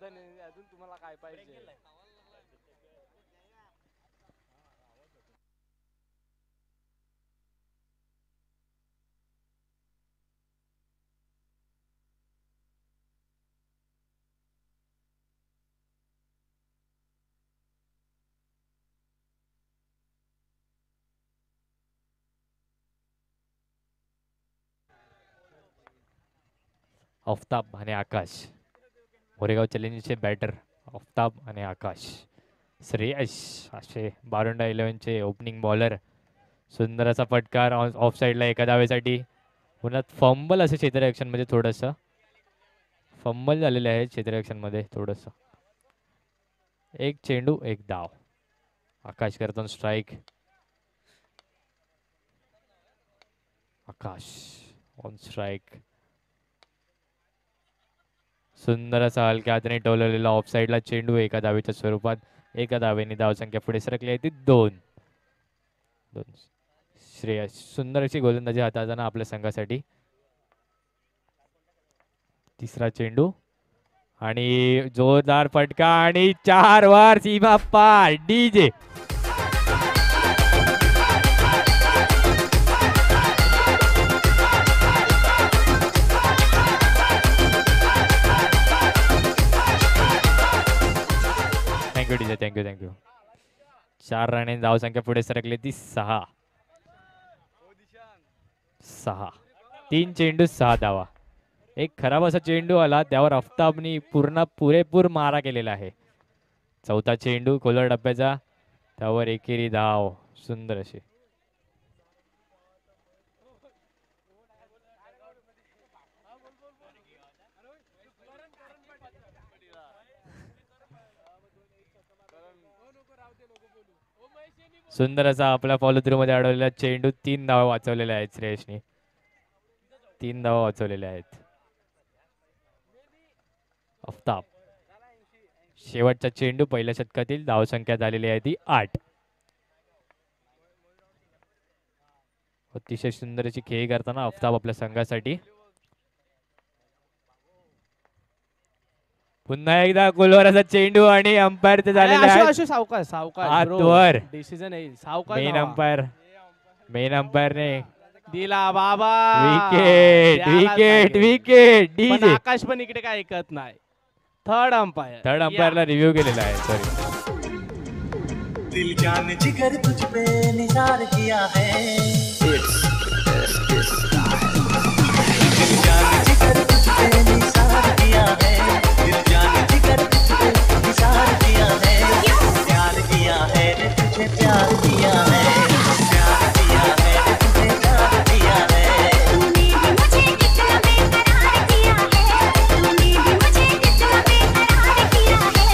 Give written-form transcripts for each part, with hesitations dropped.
अजून तुम्हाला काय पाहिजे. आफताब आणि आकाश. मोरेगाव चॅलेंजर्सचे बॅटर आफताब आणि आकाश. श्रेयस असे बारुंडा इलेव्हनचे ओपनिंग बॉलर. सुंदर असा फटकार ऑफ साईडला एका धावेसाठी. पुन्हा फंबल असं क्षेत्ररक्षणमध्ये थोडंसं फंबल झालेले आहे क्षेत्ररक्षणमध्ये थोडंसं. एक चेंडू एक धाव. आकाश करतो स्ट्राईक. Akash on strike. सुंदर असा हलक्या हाताने टोलवलेला ऑफ साईडला चेंडू एका धावेच्या स्वरूपात. एका धावेने धावसंख्या पुढे सरकली आहे ती 2. श्रेयस सुंदर अशी गोलंदाजी हाताळताना आपल्या संघासाठी. तिसरा चेंडू आणि जोरदार फटका आणि 4 वर सीमा पार. DJ thank you DJ thank you. 4 run धावसंख्या पुढे सरकली ती 6. 3 चेंडू 6 धावा. एक खराब असा चेंडू आला त्यावर आफताबनी पुरेपूर मारा केलेला आहे. चौथा चेंडू खोलर डब्याचा त्यावर एकेरी धाव. सुंदर अशी. सुंदर असा आपल्या फॉलो थ्रू मध्ये अडवलेला चेंडू 3 धावा वाचवलेल्या आहेत श्रेयसने. 3 धावा वाचवलेल्या आहेत. आफताब शेवटचा चेंडू पहिल्या षटकातील धावसंख्या झालेली आहे ती 8. अतिशय सुंदर अशी खेळी करताना आफताब आपल्या संघासाठी. पुन्हा एकदा गोलवर असा चेंडू आणि अंपायर ते झालेले आहे सावकाश आतवर. डिसिजन येईल. सावकाश मेन अंपायरने दिला बाबा. विकेट. डीजे आकाश पण इकडे काय ऐकत नाही. थर्ड अंपायरला रिव्ह्यू केलेला आहे. सॉरी. दिल जान जिगर तुझ पे निसार किया है. दिल जान जिगर तुझ पे निसार किया है. दिल जान जिगर तुझ पे निसार किया है. प्यार किया है रे तुझे प्यार किया है. प्यार किया है रे तुझे प्यार किया है. तूने भी मुझे इतना बेकरार किया है. तूने भी मुझे इतना बेकरार किया है.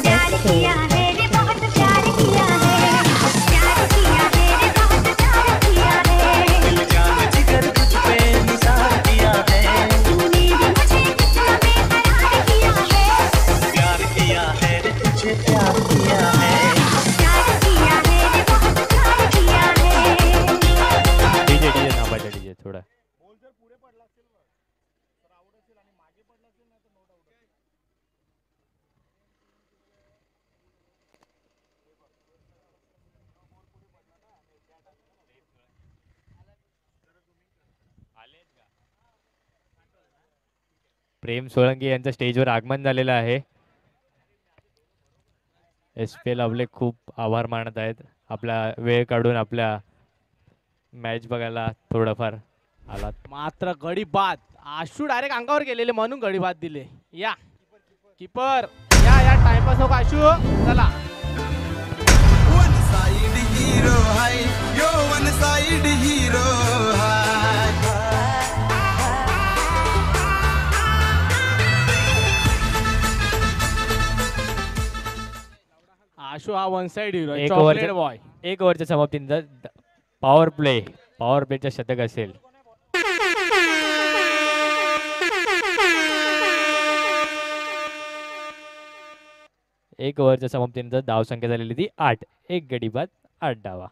प्यार किया है रे बहुत प्यार किया है. प्यार किया है रे बहुत प्यार किया है. दिल जान जिगर तुझ पे निसार किया है. तूने भी मुझे इतना बेकरार किया है. प्यार किया है रे तुझे प्यार किया है. प्यार किया है रे बहुत प्यार किया है. डीजे नावाचा डीजे थोडा. प्रेम सोळंकी यांचं स्टेजवर आगमन झालेलं आहे. SPL आपले खूप आभार मानत आहेत. आपला वेळ काढून आपल्या मॅच बघायला थोडंफार आलात. मात्र गडी बाद. आशू डायरेक्ट अंगावर गेलेले म्हणून गडी बाद दिले. या कीपर या टाइमपास नको आशू. चला वन साइड हीरो है यो वन साइड हीरो है. आशू हा वन साइड हिरो एक चॉकलेट बॉय. ओव्हरच्या समाप्तीनंतर पॉवर प्लेचं शतक असेल. एक ओव्हरच्या समाप्तीनंतर धावसंख्या झालेली ती 8. एक गडी बाद 8 डावा.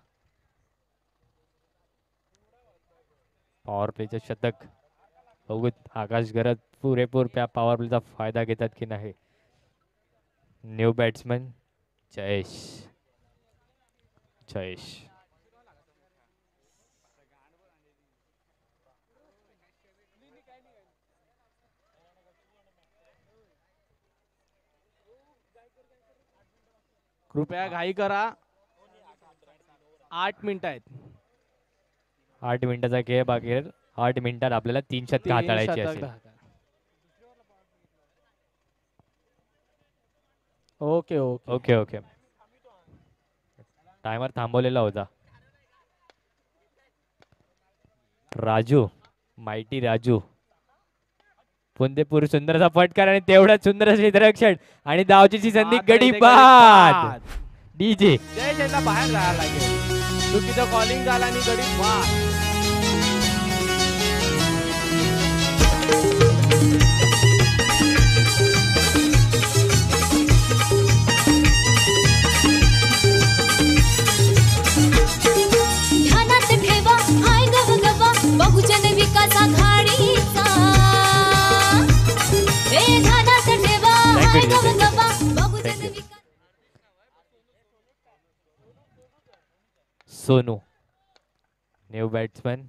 पॉवर प्लेचं शतक बघू आकाश गरज पुरेपूर त्या पॉवर प्लेचा फायदा घेतात की नाही. New batsman Jayesh. जयेश कृपया घाई करा. 8 मिनिटं आहेत. 8 मिनिटाचा खेळ बाकी आहे. 8 मिनिटात आपल्याला 3 शतक 3 हाताळायची शतक असेल. धरतात. Okay okay. Okay okay. Timer थांबवलेला होता. राजू माइटी राजू पुंदेपूर सुंदरचा फटकार आणि तेवढाच सुंदर क्षेत्ररक्षण आणि धावचीची संधी आता गडी इथे बाद. डीजे जयेश यांना बाहेर जायला लागेल. चुकीचं कॉलिंग झालं आणि गडी बाद. ध्यानात ठेवा हाय गवगवा बहुजन विकास आघाडीचा. हे ध्यानात ठेवा हाय गवगवा बहुजन विकास. सोनू न्यू बॅट्समन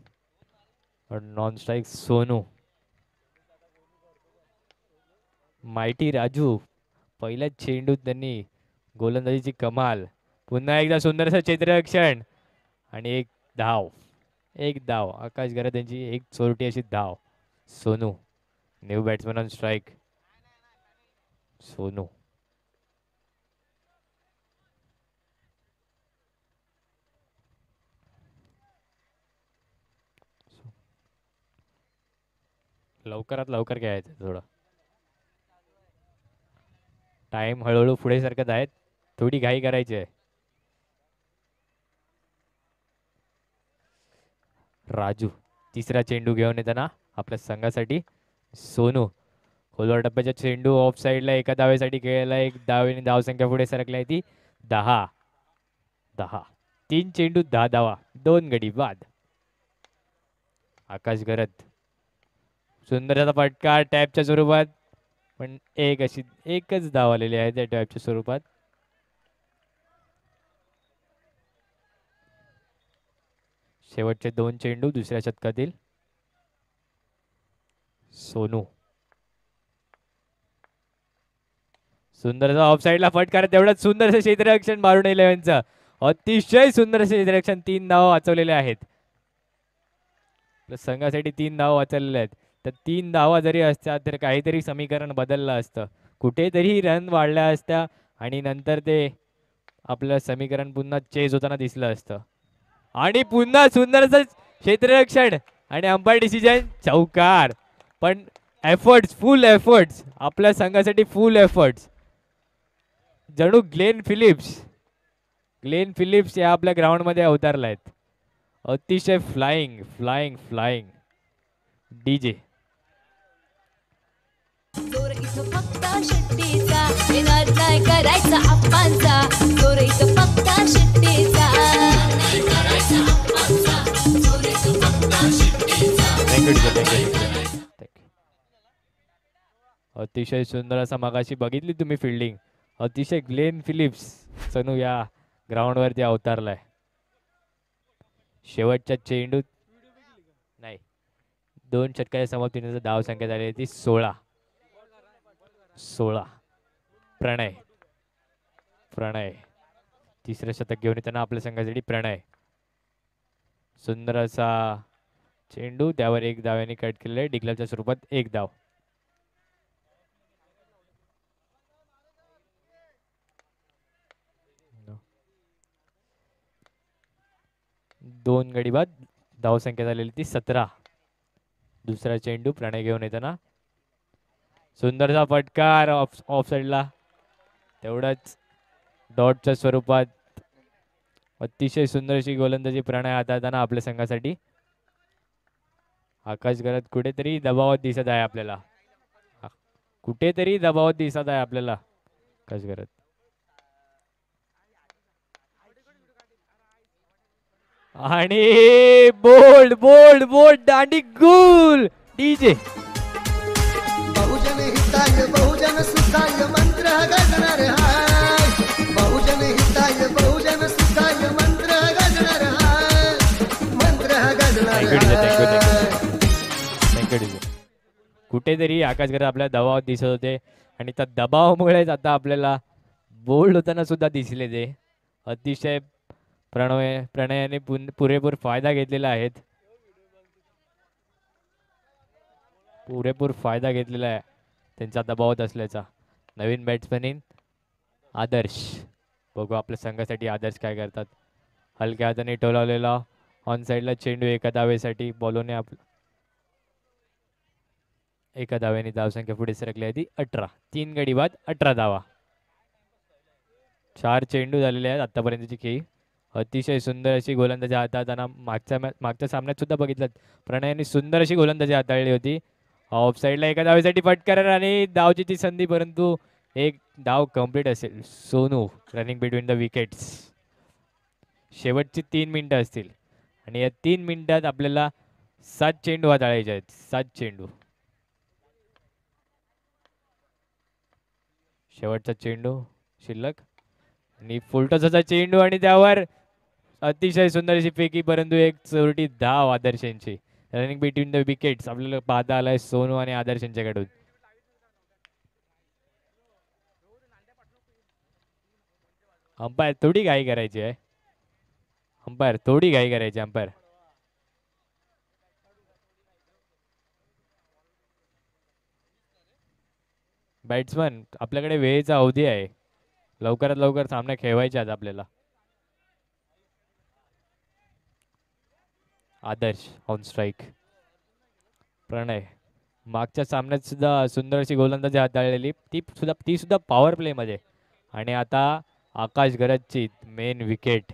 और non strike Sonu. Mighty Raju पहिल्याच चेंडूत त्यांनी गोलंदाजीची कमाल. पुन्हा एकदा सुंदरसं क्षेत्ररक्षण आणि एक धाव. आकाश गरज यांची एक चोरटी अशी धाव. Sonu new batsman on strike. Sonu लवकरात लवकर घ्यायचं थोडं. टाइम हळूहळू पुढे सरकत आहेत. थोडी घाई करायची आहे. राजू तिसरा चेंडू घेऊन येताना आपल्या संघासाठी. सोनू खोलवर टप्प्याच्या चेंडू ऑफ साईडला एका धावेसाठी खेळायला. एक धावेने धावसंख्या पुढे सरकली आहे ती 10. 3 चेंडू 10 धावा 2 गडी बाद. आकाश गरज सुंदर असा फटका टॅपच्या स्वरूपात पण एकच धाव आलेली आहे त्या टॅपच्या स्वरूपात. शेवटचे 2 चेंडू दुसऱ्या शतकातील. सोनू सुंदरसा ऑफ साईडला फटकार. तेवढंच सुंदरसं क्षेत्ररक्षण मारून 11चं. अतिशय सुंदर क्षेत्ररक्षण. 3 धावा वाचवलेले आहेत. संघासाठी 3 धावा वाचवलेल्या आहेत. तर 3 धावा जरी असत्या तर काहीतरी समीकरण बदललं असतं. कुठेतरी रन वाढल्या असत्या आणि नंतर ते आपलं समीकरण पुन्हा चेज होताना दिसलं असतं. आणि पुन्हा सुंदरचं क्षेत्ररक्षण आणि अंपायर डिसिजन चौकार. पण फुल एफर्ट्स आपल्या संघासाठी फुल एफर्ट्स. जणू ग्लेन फिलिप्स या आपल्या ग्राउंडमध्ये अवतारला आहेत. अतिशय फ्लाइंग डीजे. जोर इथं फक्त शिट्टीचा येणार नाही करायचा आप्पांचा. जोर इथं फक्त शिट्टीचा नाही करायचा आप्पांचा. जोर इथं फक्त शिट्टीचा. अतिशय सुंदर असा मगाशी बघितली तुम्ही फिल्डिंग. अतिशय ग्लेन फिलिप्स सनू या ग्राउंडवरती अवतारलाय. शेवटच्या चेंडूत नाही 2 षटकाच्या समाप्तीनंतर धाव संख्या झाली ती 16. प्रणय तिसरं शतक घेऊन येताना आपल्या संघासाठी प्रणय. सुंदर असा चेंडू त्यावर 1 धाव्याने कट केलेला आहे. डिक्लेअरच्या स्वरूपात 1 धाव. दोन गडी बाद. धावसंख्या झालेली ती 17. दुसरा चेंडू प्रणय घेऊन येताना सुंदरसा फटकार ऑफ साईडला. तेवढाच डॉटच्या स्वरूपात अतिशय सुंदर अशी गोलंदाजी प्रणय हाताळताना आपल्या संघासाठी. आकाश गरज कुठेतरी दबावात दिसत आहे आपल्याला. आकाश गरज आणि बोल्ड दांडी गुल. डीजे बहुजन हिताय बहुजन सुखाय मंत्र गाजणार हाय. कुठेतरी आकाश गरज आपल्या दबावात दिसत होते आणि त्या दबावामुळेच आता आपल्याला बोल्ड होताना सुद्धा दिसले ते. अतिशय प्रणयाने पुरेपूर फायदा घेतलेला आहे. पुरेपूर फायदा घेतलेला आहे त्यांचा दबावात असल्याचा. नवीन बॅट्समॅन आदर्श. बघू आपल्या संघासाठी आदर्श काय करतात. हलक्या हाताने टोलावलेला ऑन साईडला चेंडू एका धावेसाठी. बॉलोने एका धाव्याने धावसंख्या पुढे सरकली आहे ती 18. 3 गडी बाद 18 धावा. 4 चेंडू झालेले आहेत आतापर्यंतची खेळी. अतिशय सुंदर अशी गोलंदाजी हाताळताना मागच्या सामन्यात सुद्धा बघितलं प्रणयने सुंदर अशी गोलंदाजी हाताळली होती. ऑफ साईडला एका धावेसाठी फटकार आणि धावची संधी, परंतु एक धाव कंप्लीट असेल. Sonu running between the wickets. शेवटची 3 मिनिटं असतील आणि या 3 मिनिटात आपल्याला 7 चेंडू हाताळायचे आहेत. 7 चेंडू. शेवटचा चेंडू शिल्लक आणि फुलटॉसचा चेंडू आणि त्यावर अतिशय सुंदर अशी फेकी, परंतु एक चोरटी धाव आदर्श यांची. रनिंग बिटवीन द विकेट्स आपल्याला पाहता आलाय सोनू आणि आदर्श यांच्याकडून. अंपायर थोडी घाई करायची आहे. अंपायर बॅट्समन आपल्याकडे वेळेचा अवधी आहे. लवकरात लवकर सामना खेळवायचे आहेत आपल्याला. आदर्श ऑन स्ट्राईक. प्रणय मागच्या सामन्यात सुद्धा सुंदर अशी गोलंदाजी हाताळलेली, ती सुद्धा पॉवर प्ले मध्ये. आणि आता आकाश गरजची मेन विकेट.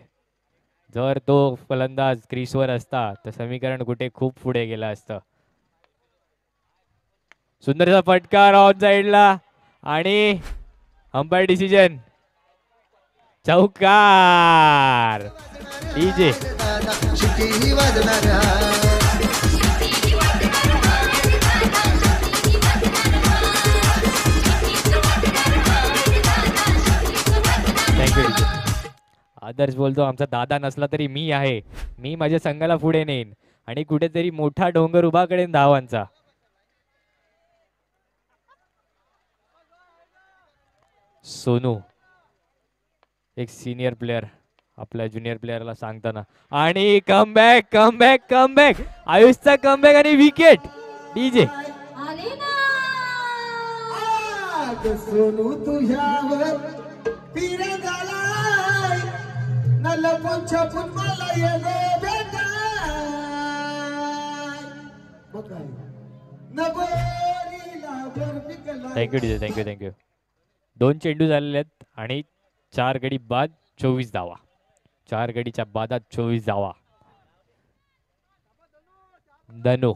जर तो फलंदाज क्रीजवर असता तर समीकरण कुठे खूप पुढे गेलं असतं. सुंदरचा फटकार ऑन साइडला आणि अंपायर डिसिजन चौकार. DJ thank you. आदर्श बोलतो आमचा दादा नसला तरी मी आहे, मी माझ्या संघाला पुढे नेईन आणि कुठेतरी मोठा डोंगर उभा करेन धावांचा. सोनू एक सिनियर प्लेअर आपल्या ज्युनियर प्लेअरला सांगताना आणि कमबॅक आयुषचा कमबॅक आणि विकेट. डीजे सोनू तुझ्यावर पीर झालाय न लपून छपून मला येणे भेटाय थँक्यू डीजे थँक्यू. 2 चेंडू झालेले आहेत आणि 4 गडी बाद 24 धावा. 4 गडीच्या बादात 24 धावा. धनो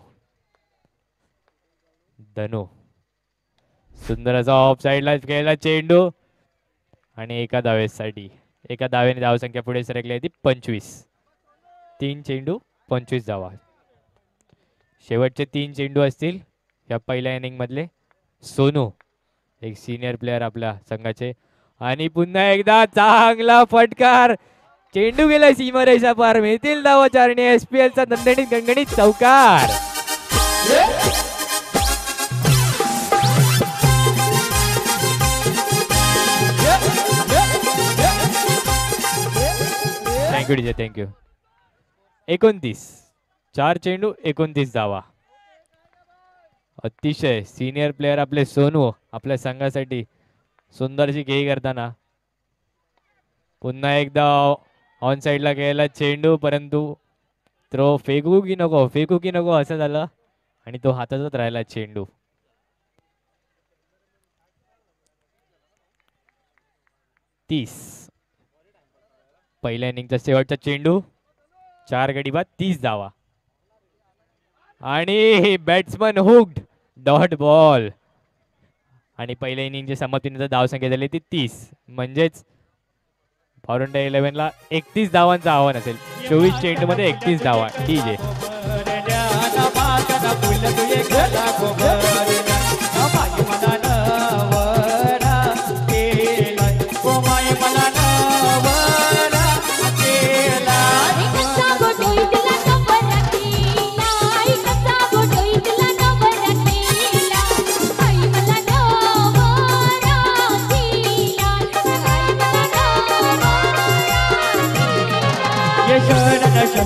सुंदर असा ऑफ साईडला खेळला चेंडू आणि एका धावेने धावसंख्या पुढे सरकली आहे ती 25. 3 चेंडू 25 धावा. शेवटचे 3 चेंडू असतील या पहिल्या इनिंग मधले. सोनू एक सिनियर प्लेअर आपल्या संघाचे आणि पुन्हा एकदा चांगला फटकार. चेंडू गेला सीमारेषा पार. मिळतील धावा 4 आणि SPL चा दणदणीत गणगणित चौकार. Thank you DJ thank you. 29. 4 चेंडू 29 धावा. अतिशय सिनियर प्लेअर आपले सोनू आपल्या संघासाठी सुंदरशी खेळी करताना पुन्हा एकदा ऑन साइडला गेला चेंडू, परंतु थ्रो फेकू की नको असं झालं आणि तो हातातच राहिला चेंडू. पहिल्या इनिंगचा शेवटचा चेंडू. 4 गडी बाद 30 धावा आणि बॅट्समन हुक्ड डॉट बॉल. आणि पहिल्या इनिंगच्या समाप्तीनंतर धावसंख्या झाली ती 30. म्हणजेच फॉरंडा 11ला 31 धावांचं आव्हान असेल. 24 चेंडू मध्ये 31 धावा. डीजे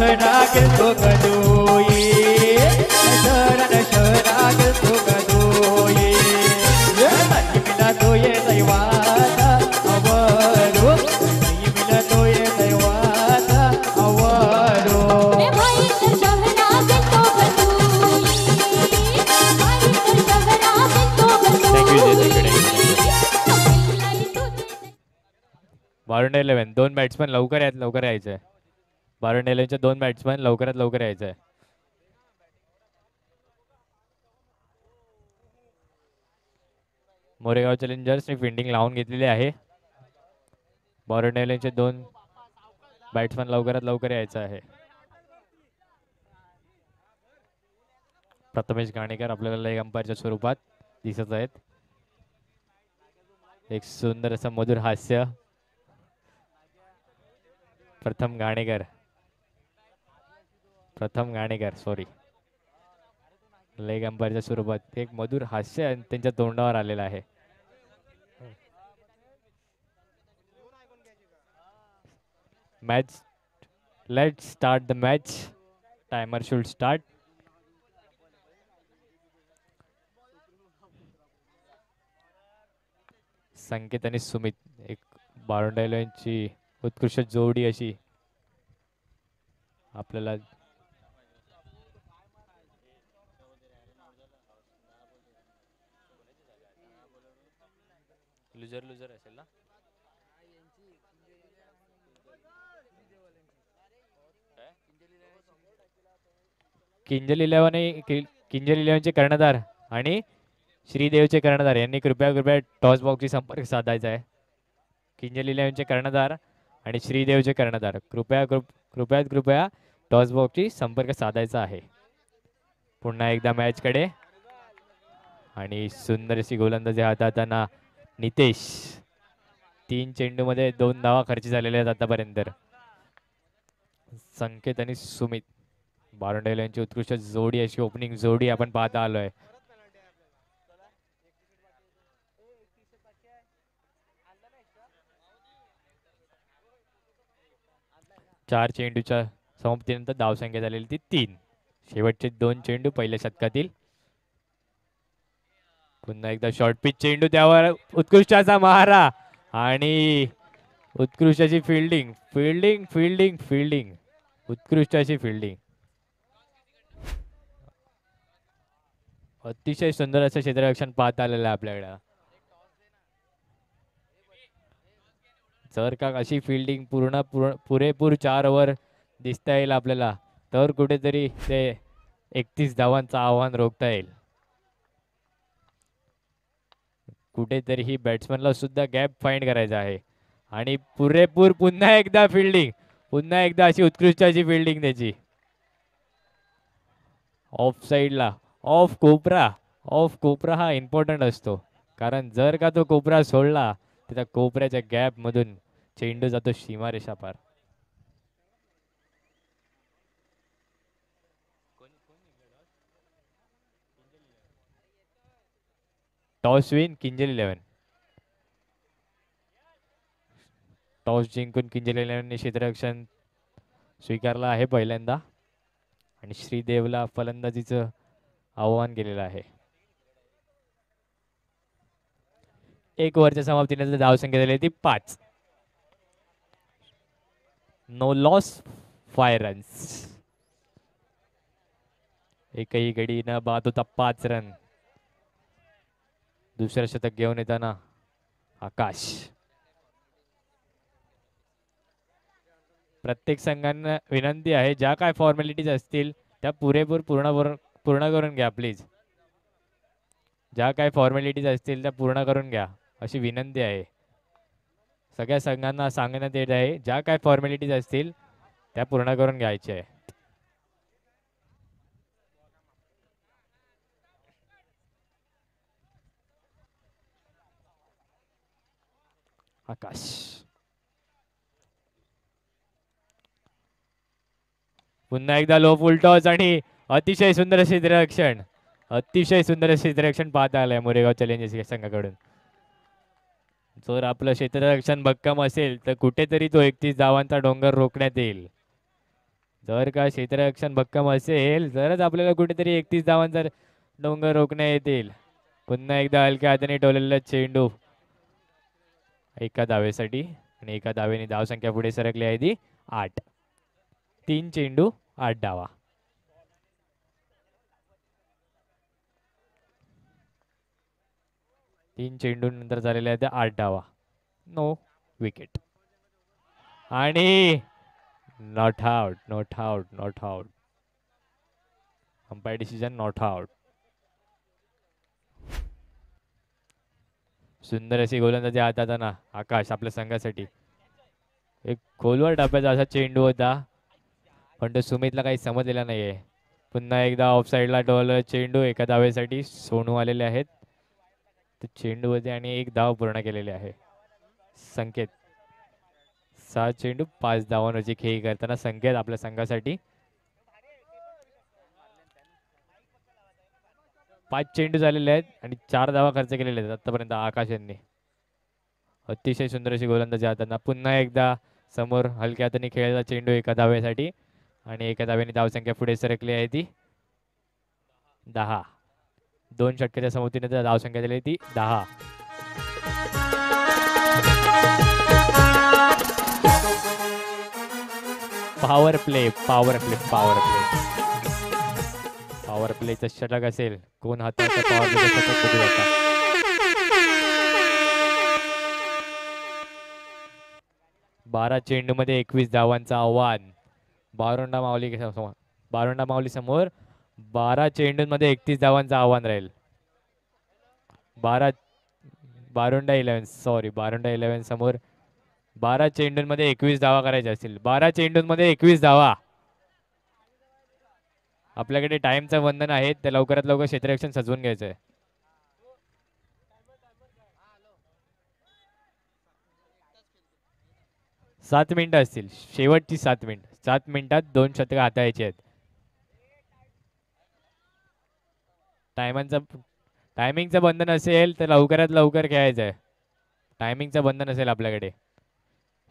शहरात तो गदोई शहरात तो गदोई मिला तो ये दैवात अवरो मिला तो ये दैवात अवरो भाई तर शहरात तो गदोई भाई तर शहरात तो Thank you, Jay. Thank you, गदोई बारुंडा 11 दोन बॅट्समन लवकर यायचंय बारुंडा 11चे दोन बॅट्समन लवकरात लवकर यायचंय मोरेगाव चॅलेंजर्सने फिल्डिंग लावून घेतलेली आहे बारुंडा 11चे दोन बॅट्समन लवकरात लवकर यायचं आहे प्रथमेश घाणेकर आपल्याला लेग अंपायरच्या स्वरूपात दिसत आहेत एक सुंदर असं मधुर हास्य प्रथम घाणेकर सॉरी लेग अंपायरच्या स्वरूपात एक मधुर हास्य त्यांच्या तोंडावर आलेलं आहे match let start the match timer should start Sanket आणि सुमित एक बारुंडा 11ची उत्कृष्ट जोडी अशी आपल्याला लुजर असेल ना किंजल 11चे कर्णधार आणि श्रीदेवचे कर्णधार यांनी कृपया टॉस बॉक्सशी संपर्क साधायचा आहे किंजल 11चे कर्णधार आणि श्रीदेवचे कर्णधार कृपया टॉस बॉक्सशी संपर्क साधायचा आहे पुन्हा एकदा मॅच कडे आणि सुंदर अशी गोलंदाजी हाताळताना नितेश 3 चेंडूमध्ये 2 धावा खर्च झालेल्या आहेत आतापर्यंत संकेत आणि सुमित बारुंडा 11ची उत्कृष्ट जोडी अशी ओपनिंग जोडी आपण पाहता आलोय चार चेंडूच्या समाप्तीनंतर धावसंख्या झालेली ती 3 शेवटचे 2 चेंडू पहिल्या शतकातील पुन्हा एकदा शॉर्ट पिच चेंडू त्यावर उत्कृष्ट असा महारा आणि उत्कृष्ट अशी फिल्डिंग उत्कृष्ट अशी फिल्डिंग अतिशय सुंदर असं क्षेत्ररक्षण पाहता आलेलं आहे आपल्याकडे जर का अशी फिल्डिंग पुरेपूर 4 ओव्हर दिसता येईल आपल्याला तर कुठेतरी ते 31 धावांचं आव्हान रोखता येईल कुठेतरी ही बॅट्समनला सुद्धा गॅप फाइंड करायचा आहे आणि पुरेपूर पुन्हा एकदा अशी उत्कृष्ट अशी फिल्डिंग त्याची ऑफ साइडला ऑफ कोपरा हा इम्पॉर्टंट असतो कारण जर का तो कोपरा सोडला तर त्या कोपऱ्याच्या गॅप मधून चेंडू जातो सीमारेषा पार टॉस विन किंजल 11 टॉस जिंकून किंजल 11ने क्षेत्ररक्षण स्वीकारलं आहे पहिल्यांदा आणि श्रीदेवला फलंदाजीचं आव्हान केलेलं आहे 1 ओव्हरच्या समाप्तीनंतर धावसंख्या झाली ती 5 नो लॉस 5 रन्स एकही गडी न बाद होता 5 रन दुसरं शतक घेऊन येताना आकाश प्रत्येक संघांना विनंती आहे ज्या काय फॉर्मॅलिटीज असतील त्या पुरेपूर पूर्ण करून घ्या प्लीज ज्या काय फॉर्मॅलिटीज असतील त्या पूर्ण करून घ्या अशी विनंती आहे सगळ्या संघांना सांगण्यात येत आहे ज्या काय फॉर्मॅलिटीज असतील त्या पूर्ण करून घ्यायच्या आहे आकाश पुन्हा एकदा लो फुल टॉस आणि अतिशय सुंदर क्षेत्ररक्षण पाहता आलंय मोरेगाव चॅलेंजर्स या संघाकडून जर आपलं क्षेत्ररक्षण भक्कम असेल तर कुठेतरी तो 31 धावांचा डोंगर रोखण्यात येईल जर का क्षेत्ररक्षण भक्कम असेल तरच आपल्याला कुठेतरी 31 धावांचा डोंगर रोखण्या येतील. पुन्हा एकदा हलक्या हाताने टोललेला चेंडू एका धावेसाठी आणि एका धावेने धावसंख्या पुढे सरकली आहे ती 8. 3 चेंडू 8 धावा. तीन चेंडू नंतर झालेल्या आहेत 8 धावा. नो विकेट आणि not out. Not out. Not out. Umpire decision not out. सुंदर अशी गोलंदाजी हातात ना आकाश आपल्या संघासाठी. एक खोलवर डब्याचा असा चेंडू होता पण तो सुमितला काही समजलेला नाहीये. पुन्हा एकदा ऑफ साईडला डोल चेंडू एका धावेसाठी सोनू आलेले आहेत. तो चेंडू होते आणि एक धाव पूर्ण केलेली आहे. संकेत 6 चेंडू 5 धावांवरची खेळी करताना संकेत आपल्या संघासाठी. 5 चेंडू झालेले आहेत आणि 4 धावा खर्च केलेले आहेत आतापर्यंत आकाश यांनी. अतिशय सुंदर अशी गोलंदाजी हातांना. पुन्हा एकदा समोर हलक्या हाताने खेळलेला चेंडू एका धावेसाठी आणि एका धावेने धावसंख्या पुढे सरकली आहे ती 10. 2 षटकाच्या समोतीने धावसंख्या झाली ती 10. Power play. Power play. Power play. Power प्लेचं षटक असेल. कोण हाताचा पॉवर प्ले षटक बघू आता. 12 चेंडू मध्ये 21 धावांचं आव्हान. बारोंडा माऊली समोर 12 चेंडूंमध्ये 31 धावांचं आव्हान राहील. बारोंडा 11 समोर 12 चेंडूंमध्ये 21 धावा करायच्या असतील. 12 चेंडूंमध्ये 21 धावा. आपल्याकडे टाइमचं बंधन आहे ते लवकरात लवकर क्षेत्ररक्षण सजवून घ्यायचं आहे. सात मिनिटं असतील. शेवटची 7 मिनिट. 7 मिनिटात 2 शतकं हाताळायची आहेत. टायमिंगचं बंधन असेल तर लवकरात लवकर खेळायचं आहे. टायमिंगचं बंधन असेल आपल्याकडे.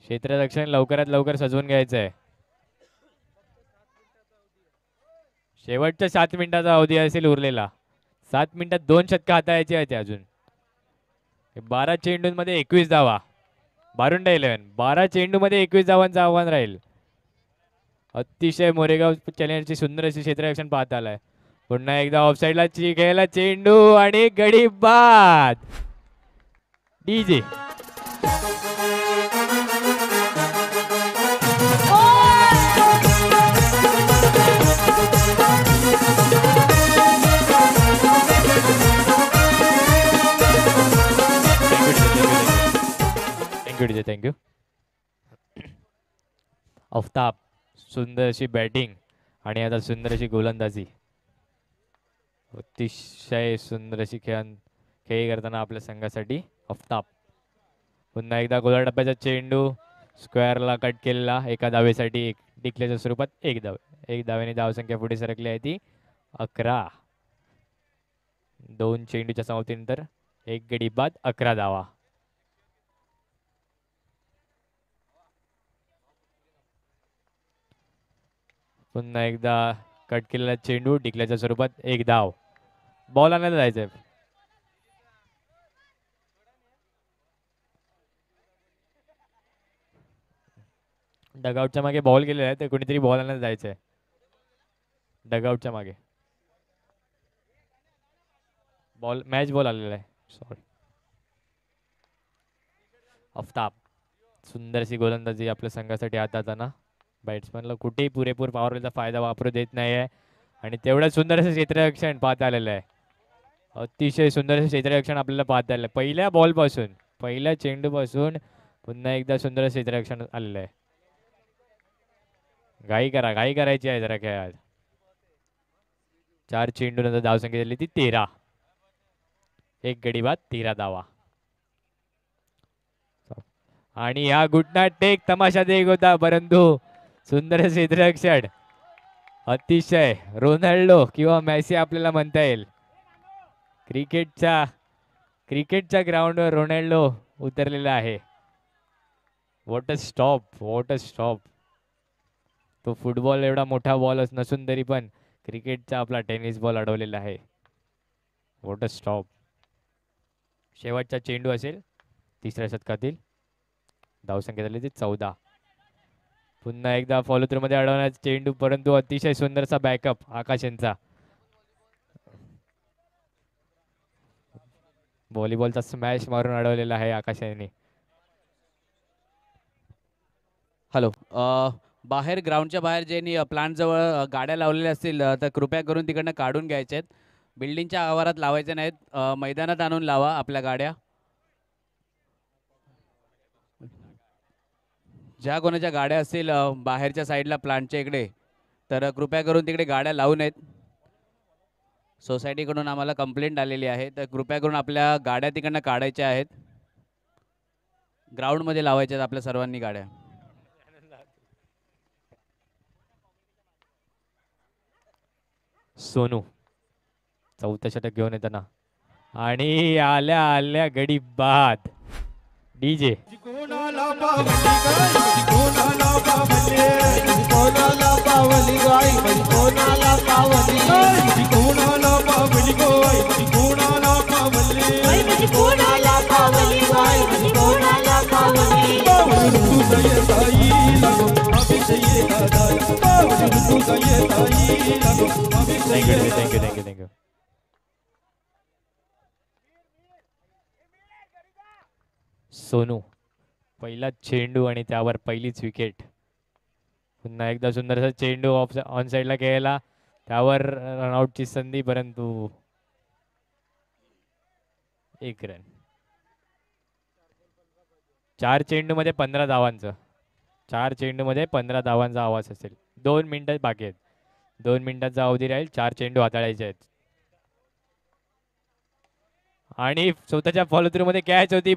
क्षेत्ररक्षण लवकरात लवकर सजवून घ्यायचं आहे. शेवटच्या 7 मिनिटाचा अवधी असेल उरलेला. 7 मिनिटात 2 शतकं हाताळायची आहेत अजून. 12 चेंडूंमध्ये 21 धावा. बारोंडा 11 12 चेंडूमध्ये 21 धावांचं आव्हान राहील. अतिशय मोरेगाव चॅलेंजरची सुंदर अशी क्षेत्ररक्षण पाहता आलाय. पुन्हा एकदा ऑफसाईडला खेळला चेंडू आणि गडी बाद. DJ thank you. आफ्ताब सुंदर अशी बॅटिंग आणि आता सुंदर अशी गोलंदाजी. अतिशय सुंदर अशी खेळी करताना आपल्या संघासाठी आफ्ताब. पुन्हा एकदा गोला टप्प्याचा चेंडू स्क्वेअरला कट केलेला एका धावेसाठी डिक्लेच्या स्वरूपात 1 धाव. 1 धावेने धावसंख्या पुढे सरकली आहे ती 11. 2 चेंडूच्या समाप्तीनंतर 1 गडी बाद 11 धावा. पुन्हा एकदा कट केलेला चेंडू डिक्लेच्या स्वरूपात 1 धाव. बॉल आणायला जायचंय. डगआउटच्या मागे बॉल गेलेला आहे तर कोणीतरी बॉल आणायला जायचंय. डगआउटच्या मागे मॅच बॉल आलेला आहे. सॉरी. आफ्ताब सुंदर अशी गोलंदाजी आपल्या संघासाठी हातात ना. बॅट्समॅनला कुठेही पुरेपूर पॉवरचा फायदा वापरू देत नाही आहे आणि तेवढं सुंदर असं क्षेत्ररक्षण पाहता आलेलं आहे. अतिशय सुंदर असं क्षेत्ररक्षण आपल्याला पाहता आलं. पहिल्या बॉलपासून पहिल्या चेंडूपासून पुन्हा एकदा सुंदर असं क्षेत्ररक्षण आलेलं आहे. घाई करायची आहे जरा खेळात. 4 चेंडू नंतर धावसंख्या झाली ती 13. 1 गडी बाद 13 धावा. आणि हा गुटना टेक तमाशा देख होता परंतु सुंदर क्षेत्ररक्षण. अतिशय रोनाल्डो किंवा मेसी आपल्याला म्हणता येईल. क्रिकेटच्या ग्राउंडवर रोनाल्डो उतरलेला आहे. What a stop. तो फुटबॉल एवढा मोठा बॉल नसून तरी पण क्रिकेटचा आपला टेनिस बॉल अडवलेला आहे. What a stop. शेवटचा चेंडू असेल तिसऱ्या शतकातील. धावसंख्या झाली ती 14. पुन्हा एकदा फॉलो थ्रू मध्ये अडवण्याचा चेंडू, परंतु अतिशय सुंदरसा बॅकअप आकाश यांचा. व्हॉलीबॉलचा स्मॅश मारून अडवलेला आहे आकाश यांनी. हॅलो, बाहेर ग्राउंडच्या बाहेर जे प्लांट जवळ गाड्या लावलेल्या असतील तर कृपया करून तिकडनं काढून घ्यायच्या आहेत. बिल्डिंगच्या आवारात लावायच्या नाहीत. मैदानात आणून लावा आपल्या गाड्या. ज्या कोणाच्या गाड्या असतील बाहेरच्या साईडला प्लांटच्या इकडे, तर कृपया करून तिकडे गाड्या लावू नयेत. सोसायटीकडून आम्हाला कंप्लेंट आलेली आहे, तर कृपया करून आपल्या गाड्या तिकडनं काढायच्या आहेत. ग्राउंडमध्ये लावायच्या आहेत आपल्या सर्वांनी गाड्या. सोनू चौथं षटक घेऊन येताना आणि आल्या आल्या गडी बाद. डीजे कोणाला पावली गाय कोणाला पावली कोणाला पावली गाय कोणाला पावली कोणाला पावली गाय कोणाला पावली कोणाला पावली गाय कोणाला पावली तुझे साई लगो अभिषेक दादा तुझे साई लगो अभिषेक. थँक्यू. सोनू पहिला चेंडू आणि त्यावर पहिलीच विकेट. पुन्हा एकदा सुंदरसा चेंडू ऑन साईडला खेळायला, त्यावर रनआउटची संधी, परंतु 1 रन. 4 चेंडूमध्ये 15 धावांचं 4 चेंडूमध्ये 15 धावांचा आवाज असेल. 2 मिनिटं बाकी आहेत. 2 मिनिटांचा अवधी राहील. 4 चेंडू हाताळायचे आहेत. आणि स्वतःच्या फॉलो थ्रू मध्ये कॅच होती,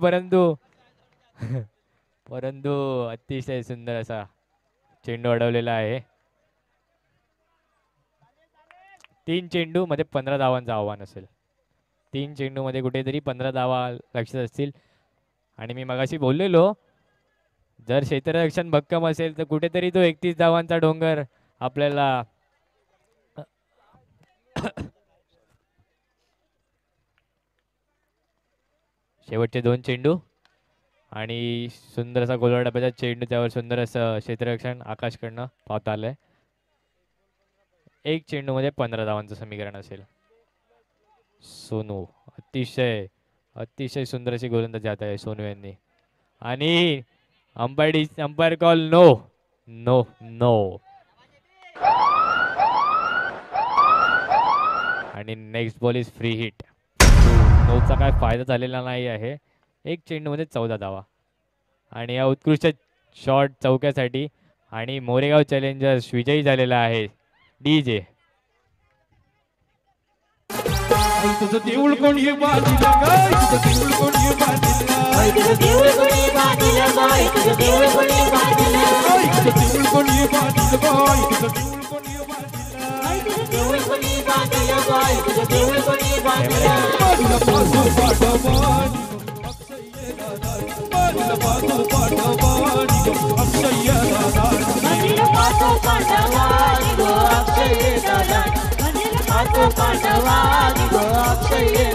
परंतु अतिशय सुंदर असा चेंडू अडवलेला आहे. 3 चेंडू मध्ये 15 धावांचं आव्हान असेल. 3 चेंडू मध्ये कुठेतरी 15 धावा लक्षात असतील. आणि मी मगाशी बोललेलो, जर क्षेत्ररक्षण भक्कम असेल तर कुठेतरी तो 31 धावांचा डोंगर आपल्याला शेवटचे 2 चेंडू आणि सुंदर असा गोलवा डब्याचा चेंडू, त्यावर सुंदर असं क्षेत्ररक्षण आकाशकडनं पाहता आलंय. 1 चेंडू मध्ये 15 धावांचं समीकरण असेल. सोनू अतिशय सुंदर अशी गोलंदाजी आता आहे सोनू यांनी. आणि umpire call no no no. आणि next ball is free hit. नोचा काय फायदा झालेला नाही आहे. 1 चेंडूमध्ये 14 धावा आणि या उत्कृष्ट शॉट चौक्यासाठी. आणि मोरेगाव चॅलेंजर्स विजयी झालेला आहे. डीजे तुझं देऊळ कोणी बांधिला गाय तुझं देऊळ कोणी बांधिला तुझं देऊळ कोणी बांधिला गाय तुझं देऊळ कोणी बांधिला तुझं देऊळ कोणी बांधिला गाय तुझं देऊळ कोणी बांधिला तुझं देऊळ कोणी बांधिला गाय तुझं देऊळ कोणी बांधिला बांधिला पासो पाठवानी अक्षय दादा बांधिला पासो पाठवानी अक्षय दादा बांधिला पासो पाठवानी अक्षय दादा बांधिला पासो पाठवानी अक्षय